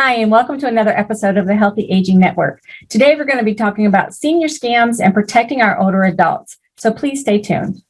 Hi, and welcome to another episode of the Healthy Aging Network. Today, we're going to be talking about senior scams and protecting our older adults. So please stay tuned.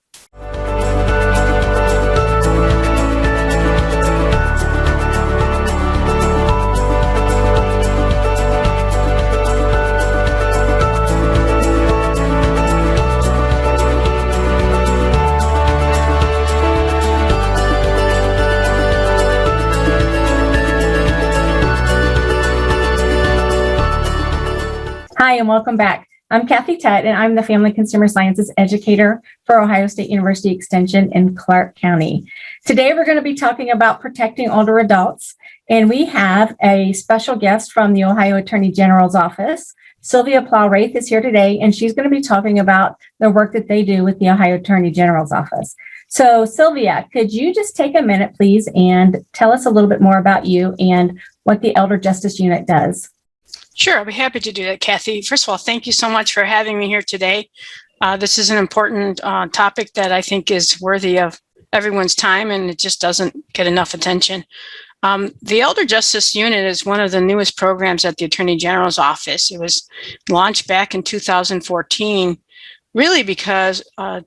Hi, and welcome back. I'm Kathy Tutt, and I'm the Family Consumer Sciences Educator for Ohio State University Extension in Clark County. Today, we're going to be talking about protecting older adults, and we have a special guest from the Ohio Attorney General's Office. Sylvia Pla-Raith is here today, and she's going to be talking about the work that they do with the Ohio Attorney General's Office. So, Sylvia, could you just take a minute, please, and tell us a little bit more about you and what the Elder Justice Unit does? Sure, I'll be happy to do that, Kathy. First of all, thank you so much for having me here today. This is an important topic that I think is worthy of everyone's time, and it just doesn't get enough attention. The Elder Justice Unit is one of the newest programs at the Attorney General's Office. It was launched back in 2014, really because the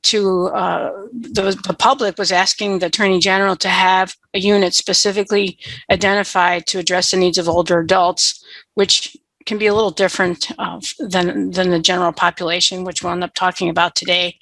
public was asking the Attorney General to have a unit specifically identified to address the needs of older adults, which can be a little different than the general population, which we'll end up talking about today,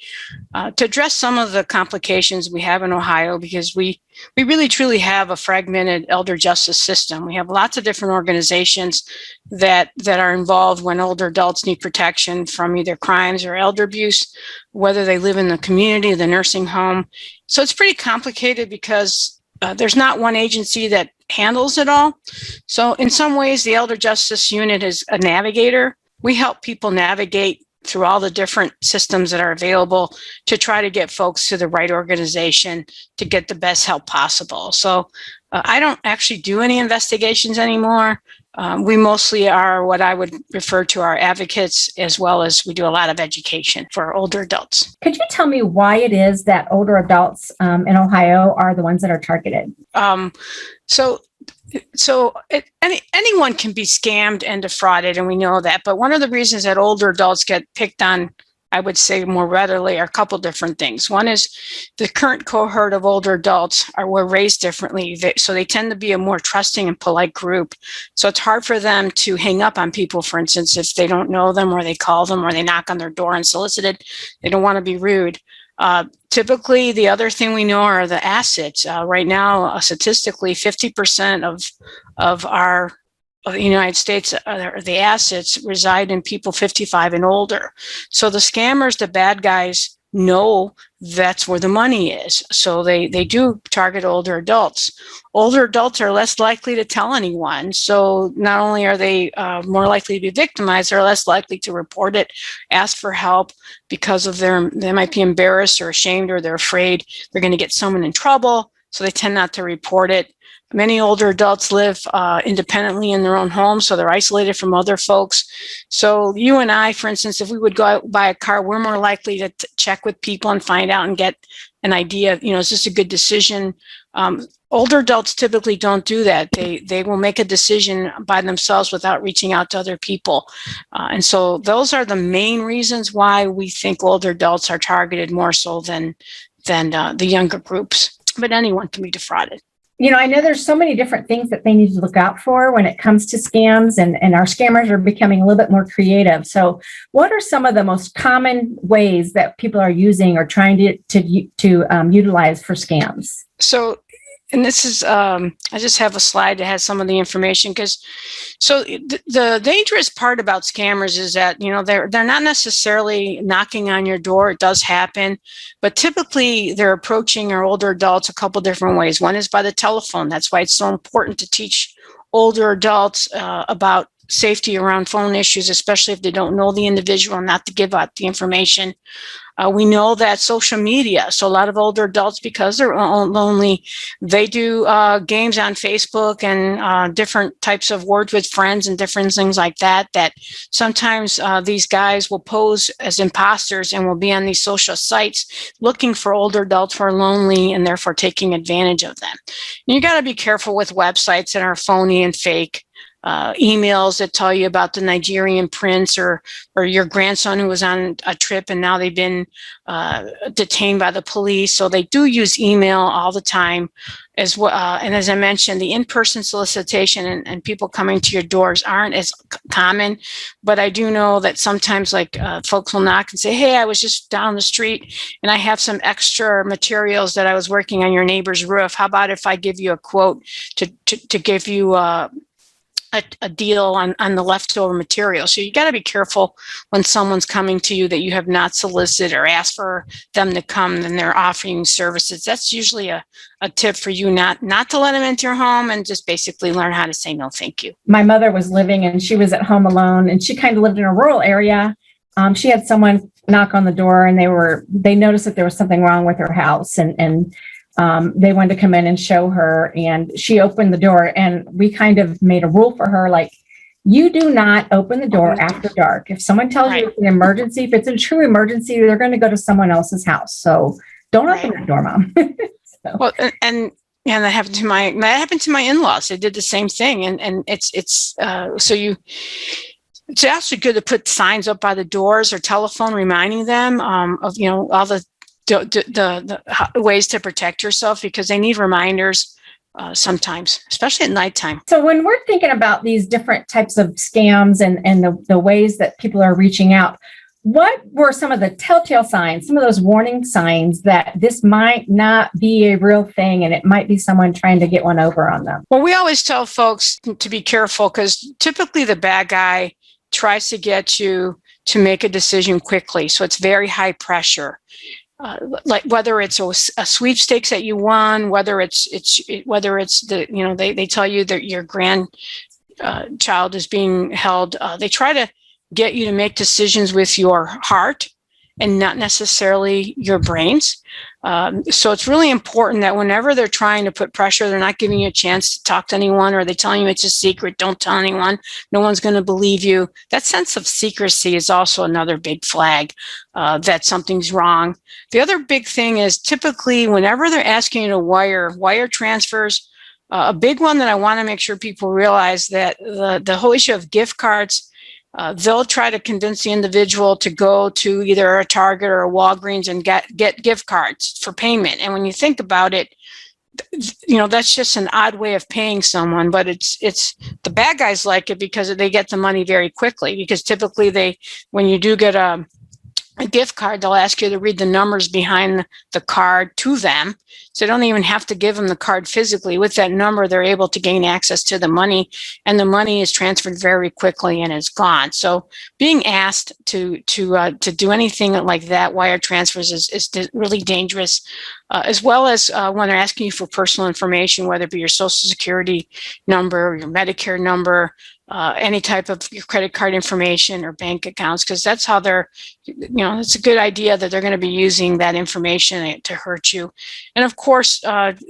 to address some of the complications we have in Ohio, because we really truly have a fragmented elder justice system. We have lots of different organizations that are involved when older adults need protection from either crimes or elder abuse, whether they live in the community, the nursing home. So it's pretty complicated because there's not one agency that handles it all. So in some ways, the Elder Justice Unit is a navigator. We help people navigate through all the different systems that are available to try to get folks to the right organization to get the best help possible. So I don't actually do any investigations anymore. We mostly are what I would refer to our advocates, as well as we do a lot of education for older adults. Could you tell me why it is that older adults in Ohio are the ones that are targeted? Anyone can be scammed and defrauded, and we know that. But one of the reasons that older adults get picked on, I would say more readily, are a couple different things. One is the current cohort of older adults were raised differently, so they tend to be a more trusting and polite group. So it's hard for them to hang up on people, for instance, if they don't know them, or they call them, or they knock on their door unsolicited. They don't want to be rude. Typically, the other thing we know are the assets. Right now, statistically, 50% of our the United States, the assets reside in people 55 and older. So the scammers, the bad guys, know that's where the money is. So they do target older adults. Older adults are less likely to tell anyone. So not only are they more likely to be victimized, they're less likely to report it, ask for help, because of they might be embarrassed or ashamed, or they're afraid they're going to get someone in trouble. So they tend not to report it. Many older adults live independently in their own homes, so they're isolated from other folks. So you and I, for instance, if we would go out and buy a car, we're more likely to check with people and find out and get an idea of, is this a good decision? Older adults typically don't do that. They will make a decision by themselves without reaching out to other people. And so those are the main reasons why we think older adults are targeted more so than the younger groups. But anyone can be defrauded. I know there's so many different things that they need to look out for when it comes to scams, and our scammers are becoming a little bit more creative. So what are some of the most common ways that people are using or trying to utilize for scams? So, and this is, I just have a slide that has some of the information, the dangerous part about scammers is that, they're not necessarily knocking on your door. It does happen, but typically they're approaching our older adults a couple different ways. One is by the telephone. That's why it's so important to teach older adults about safety around phone issues, especially if they don't know the individual, not to give out the information. We know that social media, so a lot of older adults, because they're lonely, they do games on Facebook and different types of words with friends and different things like that, that sometimes these guys will pose as imposters and will be on these social sites looking for older adults who are lonely and therefore taking advantage of them. And you got to be careful with websites that are phony and fake. emails that tell you about the Nigerian prince or your grandson who was on a trip and now they've been detained by the police. So they do use email all the time as well. And as I mentioned, the in-person solicitation and people coming to your doors aren't as common, but I do know that sometimes folks will knock and say, hey, I was just down the street and I have some extra materials that I was working on your neighbor's roof. How about if I give you a quote to give you a deal on the leftover material? So you got to be careful when someone's coming to you that you have not solicited or asked for them to come and they're offering services. That's usually a tip for you not to let them into your home and just basically learn how to say no, thank you. My mother was living and she was at home alone and she kind of lived in a rural area. She had someone knock on the door and they noticed that there was something wrong with her house and they wanted to come in and show her, and she opened the door, and we kind of made a rule for her, like, you do not open the door after dark. If someone tells you it's an emergency, if it's a true emergency, they're going to go to someone else's house. So don't open that door, Mom. So. Well, and that happened to my in-laws. They did the same thing, and it's actually good to put signs up by the doors or telephone reminding them of all the ways to protect yourself, because they need reminders sometimes, especially at nighttime. So when we're thinking about these different types of scams and the ways that people are reaching out, what were some of the telltale signs, some of those warning signs that this might not be a real thing and it might be someone trying to get one over on them? Well, we always tell folks to be careful because typically the bad guy tries to get you to make a decision quickly. So it's very high pressure. Like whether it's a sweepstakes that you won, whether it's they tell you that your grandchild is being held. They try to get you to make decisions with your heart and not necessarily your brains. So it's really important that whenever they're trying to put pressure, they're not giving you a chance to talk to anyone, or they're telling you it's a secret, don't tell anyone, no one's going to believe you. That sense of secrecy is also another big flag that something's wrong. The other big thing is typically whenever they're asking you to wire transfers, a big one that I want to make sure people realize that the whole issue of gift cards, they'll try to convince the individual to go to either a Target or a Walgreens and get gift cards for payment. And when you think about it, that's just an odd way of paying someone, but it's the bad guys like it because they get the money very quickly, because typically when you do get a gift card, they'll ask you to read the numbers behind the card to them. So they don't even have to give them the card physically. With that number, they're able to gain access to the money, and the money is transferred very quickly and is gone. So being asked to do anything like that, wire transfers, is really dangerous, as well as when they're asking you for personal information, whether it be your Social Security number or your Medicare number, any type of your credit card information or bank accounts, because that's how it's a good idea that they're going to be using that information to hurt you. And of course,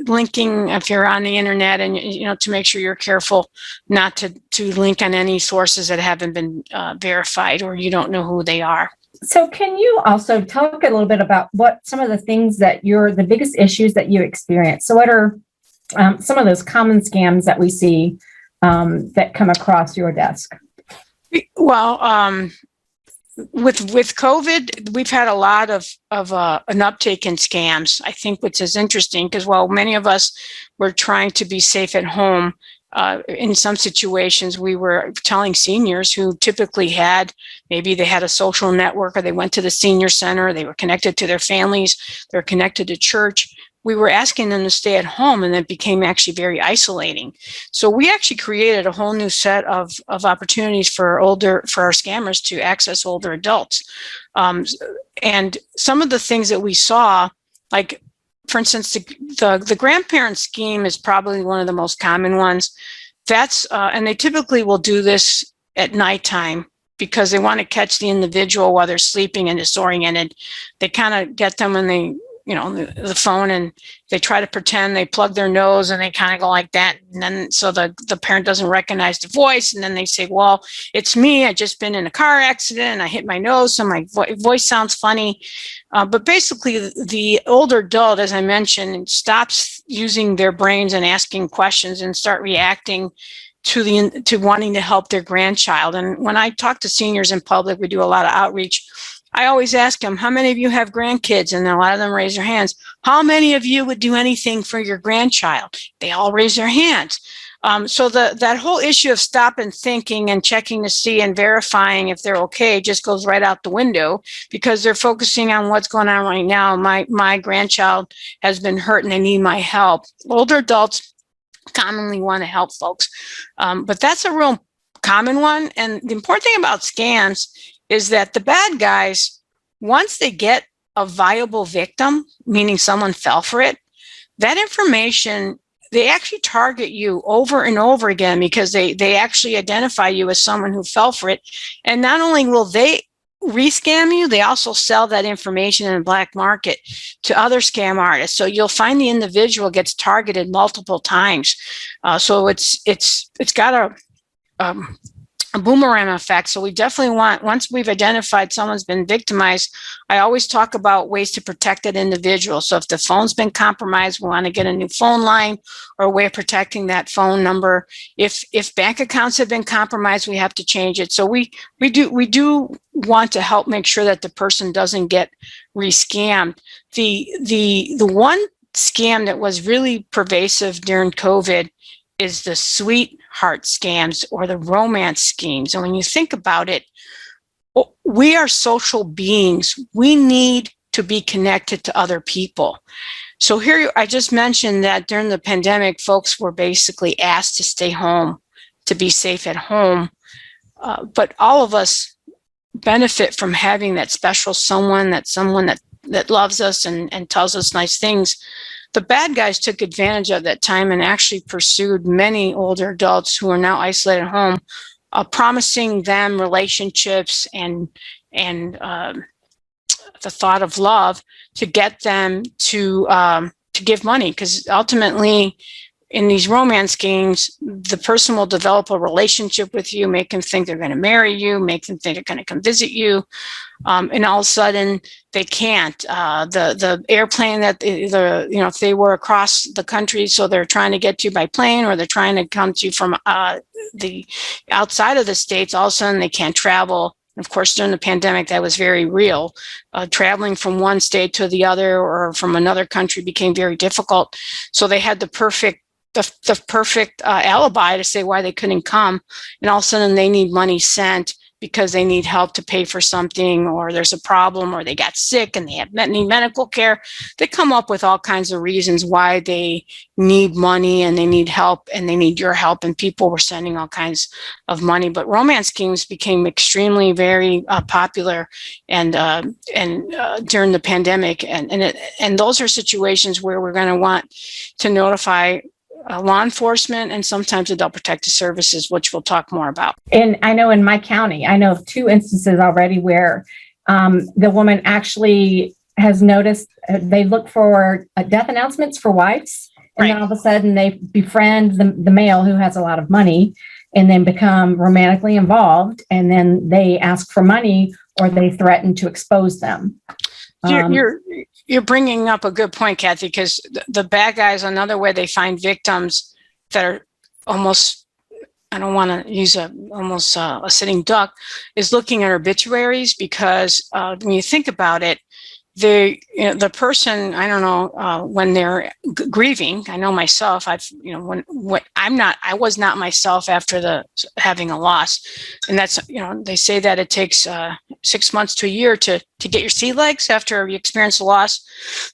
linking, if you're on the internet, and to make sure you're careful not to link on any sources that haven't been verified or you don't know who they are. So can you also talk a little bit about what some of the things that the biggest issues that you experience? So what are some of those common scams that we see that come across your desk? Well, with COVID, we've had a lot of an uptake in scams, I think, which is interesting because while many of us were trying to be safe at home, in some situations, we were telling seniors who typically maybe they had a social network, or they went to the senior center, they were connected to their families, they're connected to church. We were asking them to stay at home, and it became actually very isolating. So we actually created a whole new set of opportunities for our scammers to access older adults. And some of the things that we saw, like, for instance, the grandparent scheme is probably one of the most common ones. And they typically will do this at nighttime because they want to catch the individual while they're sleeping and disoriented. They kind of get them when they, the phone, and they try to pretend they plug their nose and they kind of go like that. And then so the parent doesn't recognize the voice. And then they say, well, it's me. I just been in a car accident and I hit my nose. So my voice sounds funny. But basically the older adult, as I mentioned, stops using their brains and asking questions and start reacting to wanting to help their grandchild. And when I talk to seniors in public, we do a lot of outreach. I always ask them, how many of you have grandkids? And a lot of them raise their hands. How many of you would do anything for your grandchild? They all raise their hands. So that whole issue of stop and thinking and checking to see and verifying if they're okay just goes right out the window, because they're focusing on what's going on right now. My grandchild has been hurt and they need my help. Older adults commonly want to help folks, but that's a real common one. And the important thing about scams is that the bad guys, once they get a viable victim, meaning someone fell for it, that information, they actually target you over and over again, because they actually identify you as someone who fell for it. And not only will they rescam you, they also sell that information in the black market to other scam artists. So you'll find the individual gets targeted multiple times. So it's got a boomerang effect. So we definitely want, once we've identified someone's been victimized, I always talk about ways to protect that individual. So if the phone's been compromised, we want to get a new phone line or a way of protecting that phone number. If bank accounts have been compromised, we have to change it. So we do want to help make sure that the person doesn't get re-scammed. The one scam that was really pervasive during COVID is the sweetheart scams or the romance schemes. And when you think about it, we are social beings. We need to be connected to other people. So here, I just mentioned that during the pandemic, folks were basically asked to stay home, to be safe at home. But all of us benefit from having that special someone that loves us and tells us nice things. The bad guys took advantage of that time and actually pursued many older adults who are now isolated at home, promising them relationships and the thought of love to get them to give money. Because ultimately, in these romance games, the person will develop a relationship with you, make them think they're going to marry you, make them think they're going to come visit you. And all of a sudden they can't. The airplane that if they were across the country, so they're trying to get to you by plane, or they're trying to come to you from the outside of the States, all of a sudden they can't travel. Of course, during the pandemic, that was very real. Traveling from one state to the other or from another country became very difficult. So they had the perfect alibi to say why they couldn't come. And all of a sudden they need money sent because they need help to pay for something, or there's a problem, or they got sick and they need medical care. They come up with all kinds of reasons why they need money and they need help and they need your help. And people were sending all kinds of money. But romance schemes became extremely very popular and during the pandemic. And those are situations where we're going to want to notify law enforcement and sometimes adult protective services, which we'll talk more about. And I know in my county, I know of 2 instances already where the woman actually has noticed they look for death announcements for wives. And then all of a sudden they befriend the male who has a lot of money and then become romantically involved. And then they ask for money or they threaten to expose them. You're bringing up a good point, Kathy, because the bad guys, another way they find victims that are almost, I don't want to use a sitting duck, is looking at obituaries, because when you think about it, the person, I don't know, when they're grieving, I know myself, I was not myself after having a loss. And that's, they say that it takes 6 months to a year to get your sea legs after you experience a loss.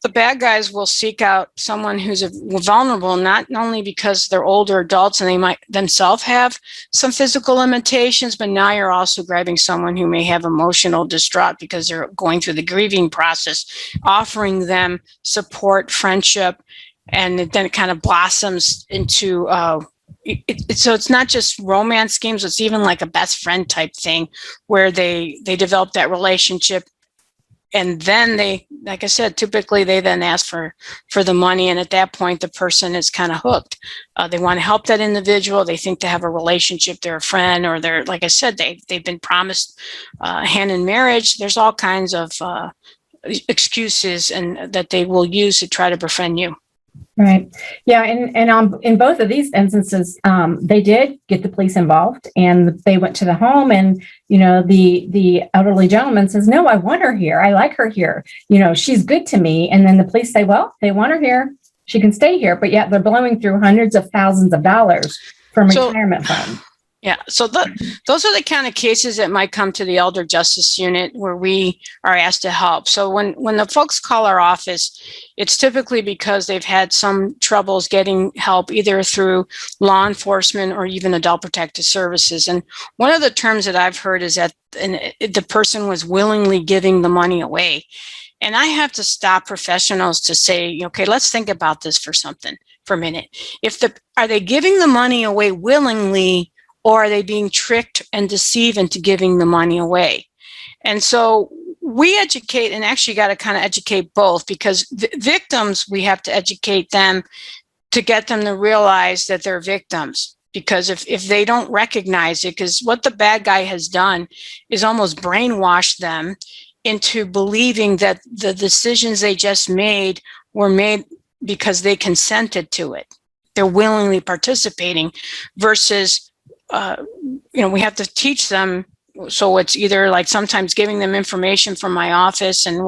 The bad guys will seek out someone who's vulnerable, not only because they're older adults and they might themselves have some physical limitations, but now you're also grabbing someone who may have emotional distraught because they're going through the grieving process, offering them support, friendship, and then it kind of blossoms into so it's not just romance schemes, it's even like a best friend type thing where they develop that relationship. And then they, like I said, typically they then ask for the money. And at that point, the person is kind of hooked. They want to help that individual. They think they have a relationship. They're a friend, or they're, like I said, they've been promised hand in marriage. There's all kinds of excuses and that they will use to try to befriend you. Right. Yeah. And in both of these instances, they did get the police involved, and they went to the home, and, the elderly gentleman says, no, I want her here. I like her here. She's good to me. And then the police say, well, they want her here. She can stay here. But yet they're blowing through hundreds of thousands of dollars from retirement funds. Yeah, so those are the kind of cases that might come to the Elder Justice Unit where we are asked to help. So when the folks call our office, it's typically because they've had some troubles getting help either through law enforcement or even adult protective services. And one of the terms that I've heard is that the person was willingly giving the money away. And I have to stop professionals to say, okay, let's think about this for a minute. Are they giving the money away willingly, or are they being tricked and deceived into giving the money away? And so we educate, and actually got to kind of educate both, because victims, we have to educate them to get them to realize that they're victims. Because if they don't recognize it, because what the bad guy has done is almost brainwashed them into believing that the decisions they just made were made because they consented to it. They're willingly participating versus we have to teach them. So it's either like sometimes giving them information from my office, and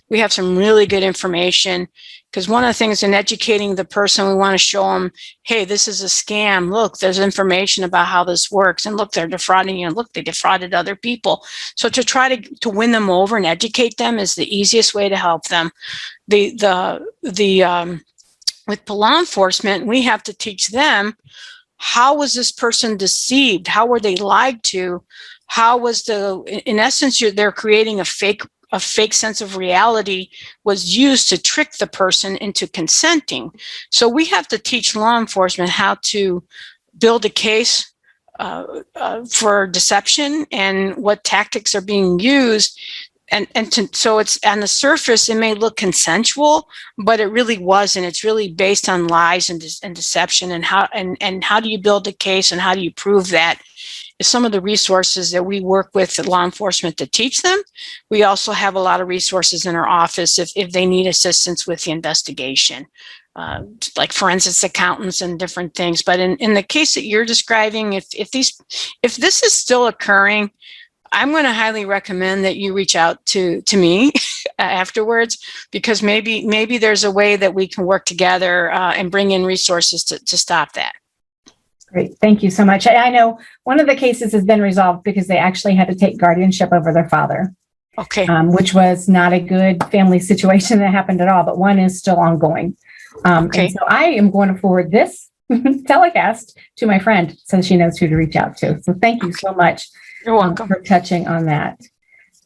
we have some really good information, because one of the things in educating the person, we want to show them, hey, this is a scam. Look, there's information about how this works. And look, they're defrauding you. And look, they defrauded other people. So to try to win them over and educate them is the easiest way to help them. With law enforcement, we have to teach them, how was this person deceived? How were they lied to? In essence, they're creating a fake sense of reality was used to trick the person into consenting. So we have to teach law enforcement how to build a case for deception and what tactics are being used. So it's on the surface, it may look consensual, but it really wasn't. It's really based on lies and deception. And how do you build a case, and how do you prove that? Is some of the resources that we work with law enforcement to teach them. We also have a lot of resources in our office if they need assistance with the investigation, like forensics accountants and different things. But in the case that you're describing, if this is still occurring, I'm going to highly recommend that you reach out to me afterwards, because maybe there's a way that we can work together and bring in resources to stop that. Great. Thank you so much. I know one of the cases has been resolved because they actually had to take guardianship over their father. Okay. Which was not a good family situation that happened at all, but one is still ongoing. Okay. And so I am going to forward this telecast to my friend so she knows who to reach out to. So thank you so much. You're welcome. For touching on that.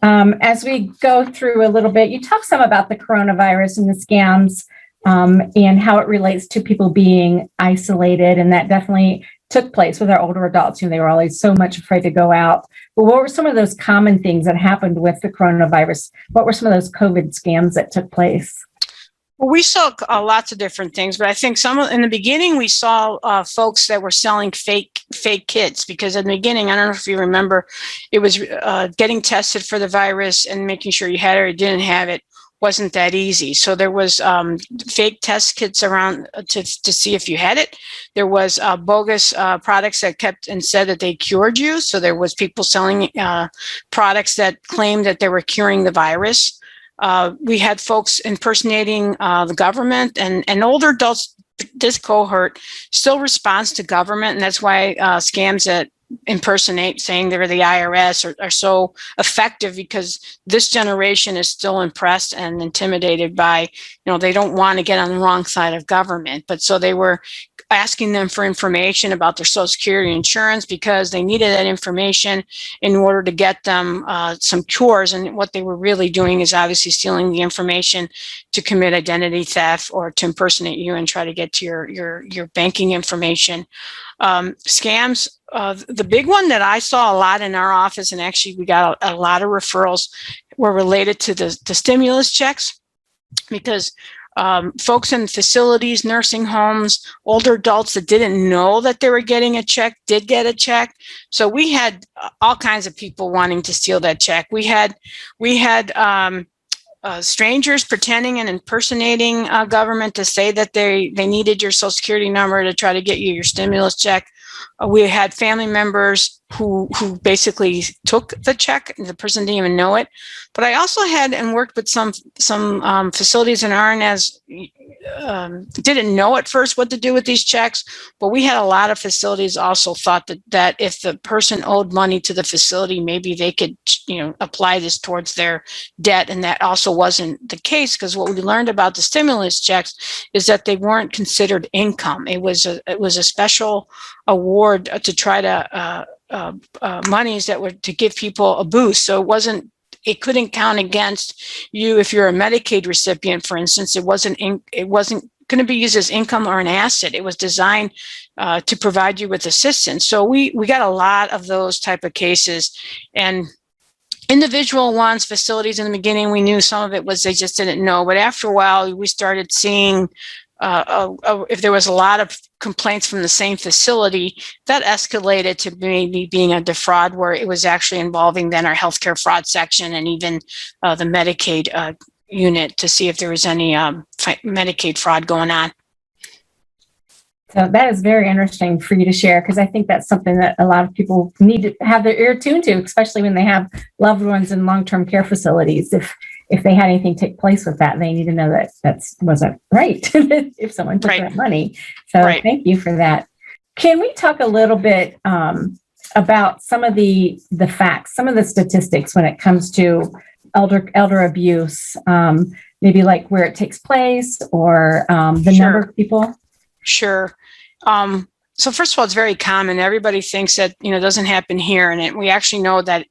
As we go through a little bit, you talk some about the coronavirus and the scams and how it relates to people being isolated. And that definitely took place with our older adults. They were always so much afraid to go out. But what were some of those common things that happened with the coronavirus? What were some of those COVID scams that took place? Well, we saw lots of different things, but I think in the beginning we saw folks that were selling fake kits, because in the beginning, I don't know if you remember, it was getting tested for the virus and making sure you had it or didn't have it wasn't that easy. So there was fake test kits around to see if you had it. There was bogus products that kept and said that they cured you. So there was people selling products that claimed that they were curing the virus. We had folks impersonating the government, and older adults. This cohort still responds to government, and that's why scams that impersonate saying they're the IRS are so effective, because this generation is still impressed and intimidated by, they don't want to get on the wrong side of government. But so they were asking them for information about their Social Security insurance because they needed that information in order to get them some cures. And what they were really doing is obviously stealing the information to commit identity theft or to impersonate you and try to get to your banking information. Scams, the big one that I saw a lot in our office, and actually we got a lot of referrals, were related to the stimulus checks, because folks in facilities, nursing homes, older adults that didn't know that they were getting a check did get a check. So we had all kinds of people wanting to steal that check. We had strangers pretending and impersonating government to say that they needed your social security number to try to get you your stimulus check. We had family members who basically took the check, and the person didn't even know it. But I also had and worked with some facilities in RNS didn't know at first what to do with these checks, but we had a lot of facilities also thought that if the person owed money to the facility, maybe they could, apply this towards their debt. And that also wasn't the case, because what we learned about the stimulus checks is that they weren't considered income. It was a special award to try to monies that were to give people a boost. So it couldn't count against you if you're a Medicaid recipient, for instance. It wasn't going to be used as income or an asset. It was designed to provide you with assistance. So we got a lot of those type of cases, and individual ones, facilities in the beginning, we knew some of it was they just didn't know. But after a while, we started seeing if there was a lot of complaints from the same facility, that escalated to maybe being a defraud, where it was actually involving then our healthcare fraud section and even the Medicaid unit to see if there was any Medicaid fraud going on. So that is very interesting for you to share, because I think that's something that a lot of people need to have their ear tuned to, especially when they have loved ones in long-term care facilities. If they had anything take place with that, they need to know that wasn't right if someone took that money. So Thank you for that. Can we talk a little bit about some of the facts, some of the statistics when it comes to elder abuse, maybe like where it takes place or the number of people? Sure. So first of all, it's very common. Everybody thinks that, it doesn't happen here. And we actually know that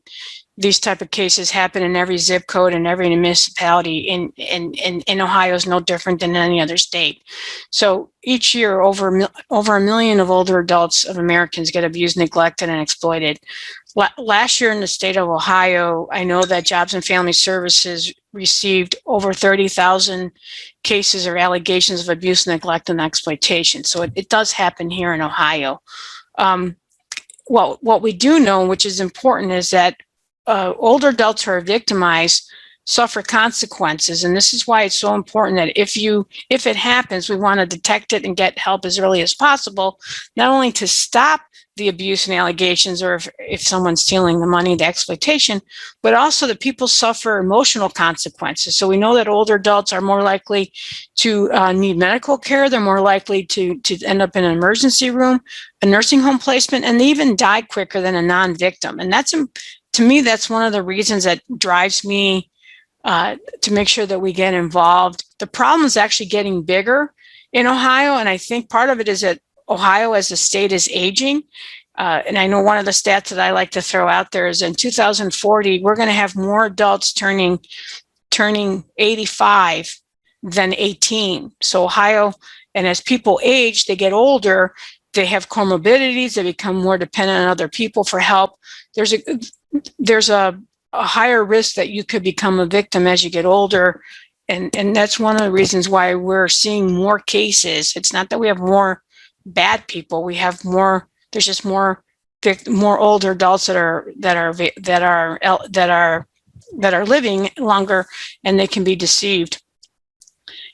these type of cases happen in every zip code and every municipality in Ohio is no different than any other state. So each year, over a million of older adults of Americans get abused, neglected, and exploited. Last year in the state of Ohio, I know that Jobs and Family Services received over 30,000 cases or allegations of abuse, neglect, and exploitation. So it does happen here in Ohio. What we do know, which is important, is that older adults who are victimized suffer consequences. And this is why it's so important that if it happens, we want to detect it and get help as early as possible, not only to stop the abuse and allegations, or if someone's stealing the money, the exploitation, but also that people suffer emotional consequences. So we know that older adults are more likely to need medical care. They're more likely to end up in an emergency room, a nursing home placement, and they even die quicker than a non-victim. And to me, that's one of the reasons that drives me to make sure that we get involved. The problem is actually getting bigger in Ohio, and I think part of it is that Ohio as a state is aging. And I know one of the stats that I like to throw out there is in 2040, we're going to have more adults turning 85 than 18. So Ohio, and as people age, they get older, they have comorbidities, they become more dependent on other people for help. There's a higher risk that you could become a victim as you get older. And that's one of the reasons why we're seeing more cases. It's not that we have more bad people. We have more. There's just more older adults that are living longer, and they can be deceived.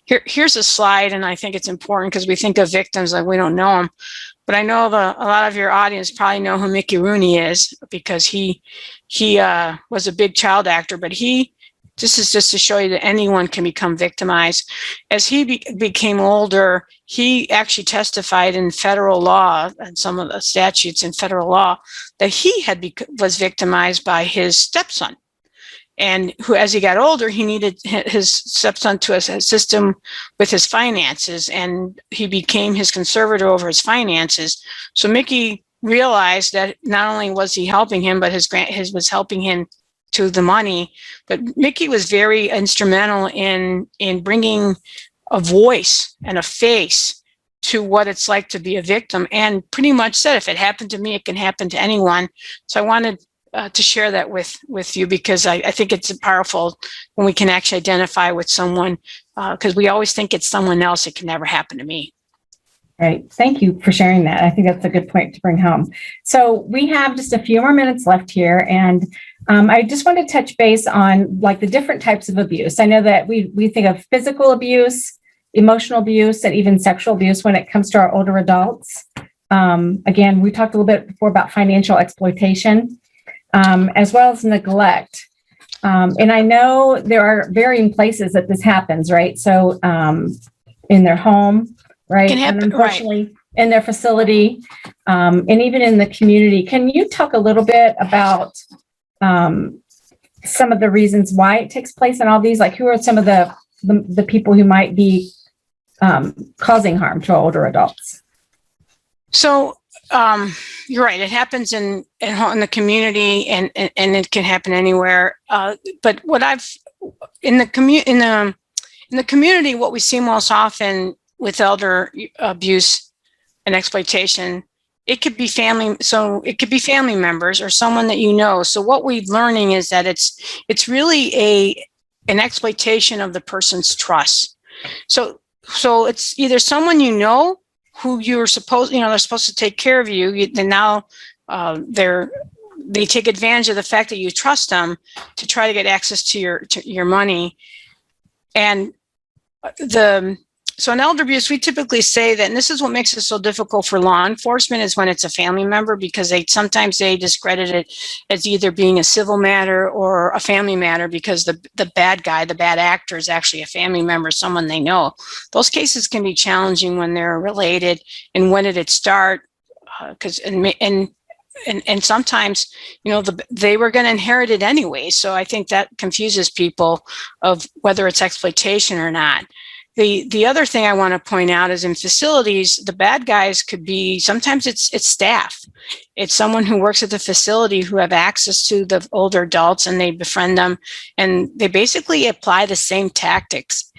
Here's a slide, and I think it's important because we think of victims like we don't know them, but I know a lot of your audience probably know who Mickey Rooney is, because he was a big child actor, but this is just to show you that anyone can become victimized. As he became older, he actually testified in federal law and some of the statutes in federal law that he was victimized by his stepson. And as he got older, he needed his stepson to assist him with his finances, and he became his conservator over his finances. So Mickey realized that not only was he helping him, but his was helping him to the money. But Mickey was very instrumental in bringing a voice and a face to what it's like to be a victim, and pretty much said, if it happened to me, it can happen to anyone. So I wanted to share that with you, because I think it's powerful when we can actually identify with someone, because we always think it's someone else. It can never happen to me. Right. Thank you for sharing that. I think that's a good point to bring home. So we have just a few more minutes left here, and I just want to touch base on like the different types of abuse. I know that we think of physical abuse, emotional abuse, and even sexual abuse when it comes to our older adults. Again, we talked a little bit before about financial exploitation, as well as neglect. And I know there are varying places that this happens, right? So in their home, right? Can happen, and unfortunately, in their facility, and even in the community. Can you talk a little bit about some of the reasons why it takes place in all these? Like, who are some of the people who might be causing harm to older adults? So you're right. It happens in the community, and it can happen anywhere. But what in the community, what we see most often with elder abuse and exploitation, it could be family. So it could be family members or someone that you know. So what we're learning is that it's really an exploitation of the person's trust. So it's either someone you know who you're supposed, they're supposed to take care of you. And now they take advantage of the fact that you trust them to try to get access to your money. And so in elder abuse, we typically say that, and this is what makes it so difficult for law enforcement, is when it's a family member, because sometimes they discredit it as either being a civil matter or a family matter, because the bad guy, the bad actor, is actually a family member, someone they know. Those cases can be challenging when they're related, and when did it start? And sometimes, they were going to inherit it anyway. So I think that confuses people of whether it's exploitation or not. The other thing I want to point out is in facilities, the bad guys could be, sometimes it's staff. It's someone who works at the facility who have access to the older adults, and they befriend them, and they basically apply the same tactics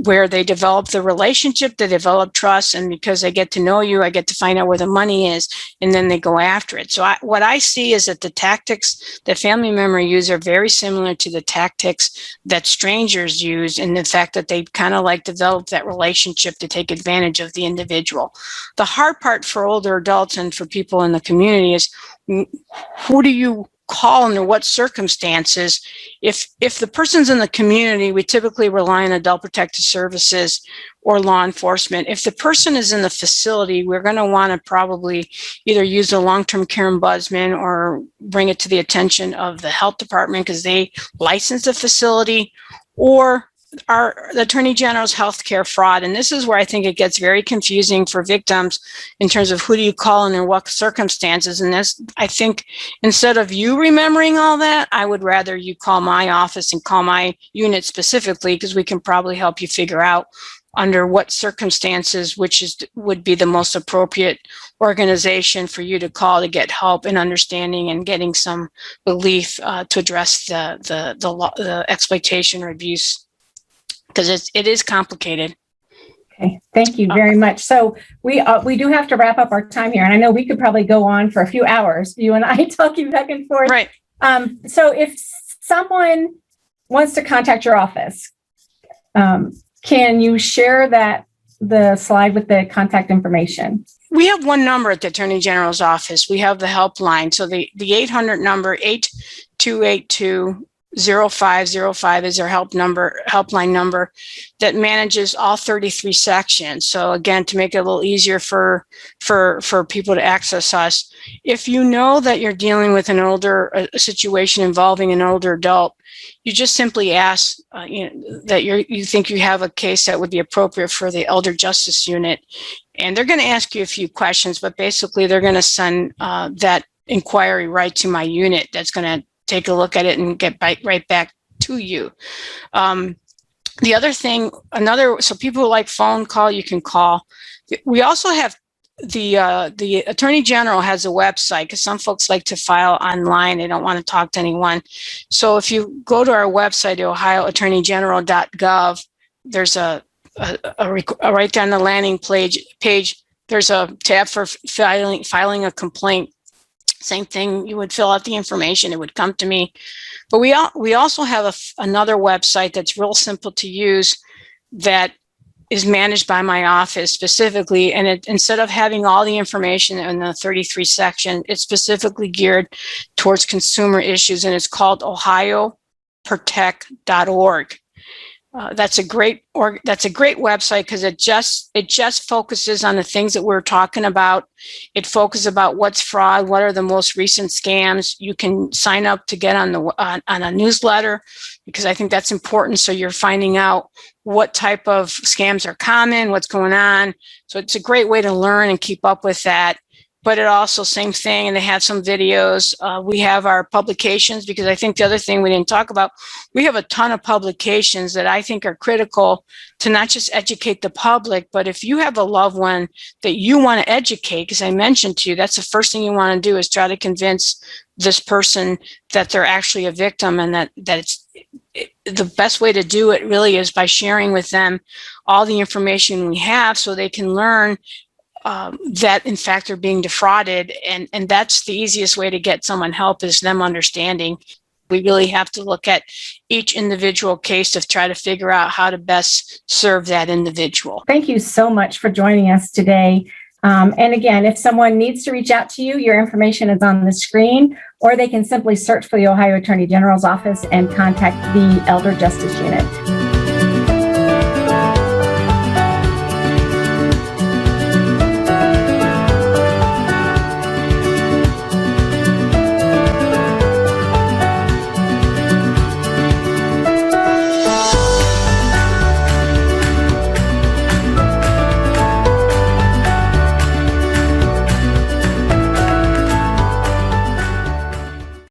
where they develop the relationship, they develop trust, and because I get to know you, I get to find out where the money is, and then they go after it. So what I see is that the tactics that family members use are very similar to the tactics that strangers use, and the fact that they kind of like develop that relationship to take advantage of the individual. The hard part for older adults and for people in the community is, who do you call under what circumstances? If the person's in the community, we typically rely on adult protective services or law enforcement. If the person is in the facility, we're going to want to probably either use a long-term care ombudsman or bring it to the attention of the health department because they license the facility, or the Attorney General's healthcare fraud. And this is where I think it gets very confusing for victims in terms of who do you call and in what circumstances. And this, I think, instead of you remembering all that, I would rather you call my office and call my unit specifically, because we can probably help you figure out under what circumstances, would be the most appropriate organization for you to call to get help and understanding and getting some relief to address the exploitation or abuse, because it is complicated. Okay, thank you very much. So we do have to wrap up our time here, and I know we could probably go on for a few hours, you and I talking back and forth. Right. So if someone wants to contact your office, can you share the slide with the contact information? We have one number at the Attorney General's office. We have the helpline. So the 800 number, 8282 0505 is our helpline number that manages all 33 sections. So again, to make it a little easier for people to access us, if you know that you're dealing with a situation involving an older adult, you just simply ask that you think you have a case that would be appropriate for the Elder Justice Unit, and they're going to ask you a few questions, but basically they're going to send that inquiry right to my unit that's going to take a look at it and get right back to you. The other thing, so people who like phone call, you can call. We also have the Attorney General has a website, because some folks like to file online. They don't want to talk to anyone. So if you go to our website, ohioattorneygeneral.gov, there's a right down the landing page, there's a tab for filing a complaint. Same thing, you would fill out the information, it would come to me. But we also have another website that's real simple to use that is managed by my office specifically. And instead of having all the information in the 33 section, it's specifically geared towards consumer issues, and it's called ohioprotect.org. That's a great website because it just focuses on the things that we're talking about. It focuses about what's fraud, what are the most recent scams. You can sign up to get on a newsletter, because I think that's important. So you're finding out what type of scams are common, what's going on. So it's a great way to learn and keep up with that. But it also, same thing, and they have some videos. We have our publications, because I think the other thing we didn't talk about, we have a ton of publications that I think are critical to not just educate the public, but if you have a loved one that you want to educate, because I mentioned to you, that's the first thing you want to do is try to convince this person that they're actually a victim, and that it's the best way to do it really is by sharing with them all the information we have so they can learn that in fact they're being defrauded, and that's the easiest way to get someone help, is them understanding. We really have to look at each individual case to try to figure out how to best serve that individual. Thank you so much for joining us today. And again, if someone needs to reach out to you, your information is on the screen, or they can simply search for the Ohio Attorney General's office and contact the Elder Justice Unit.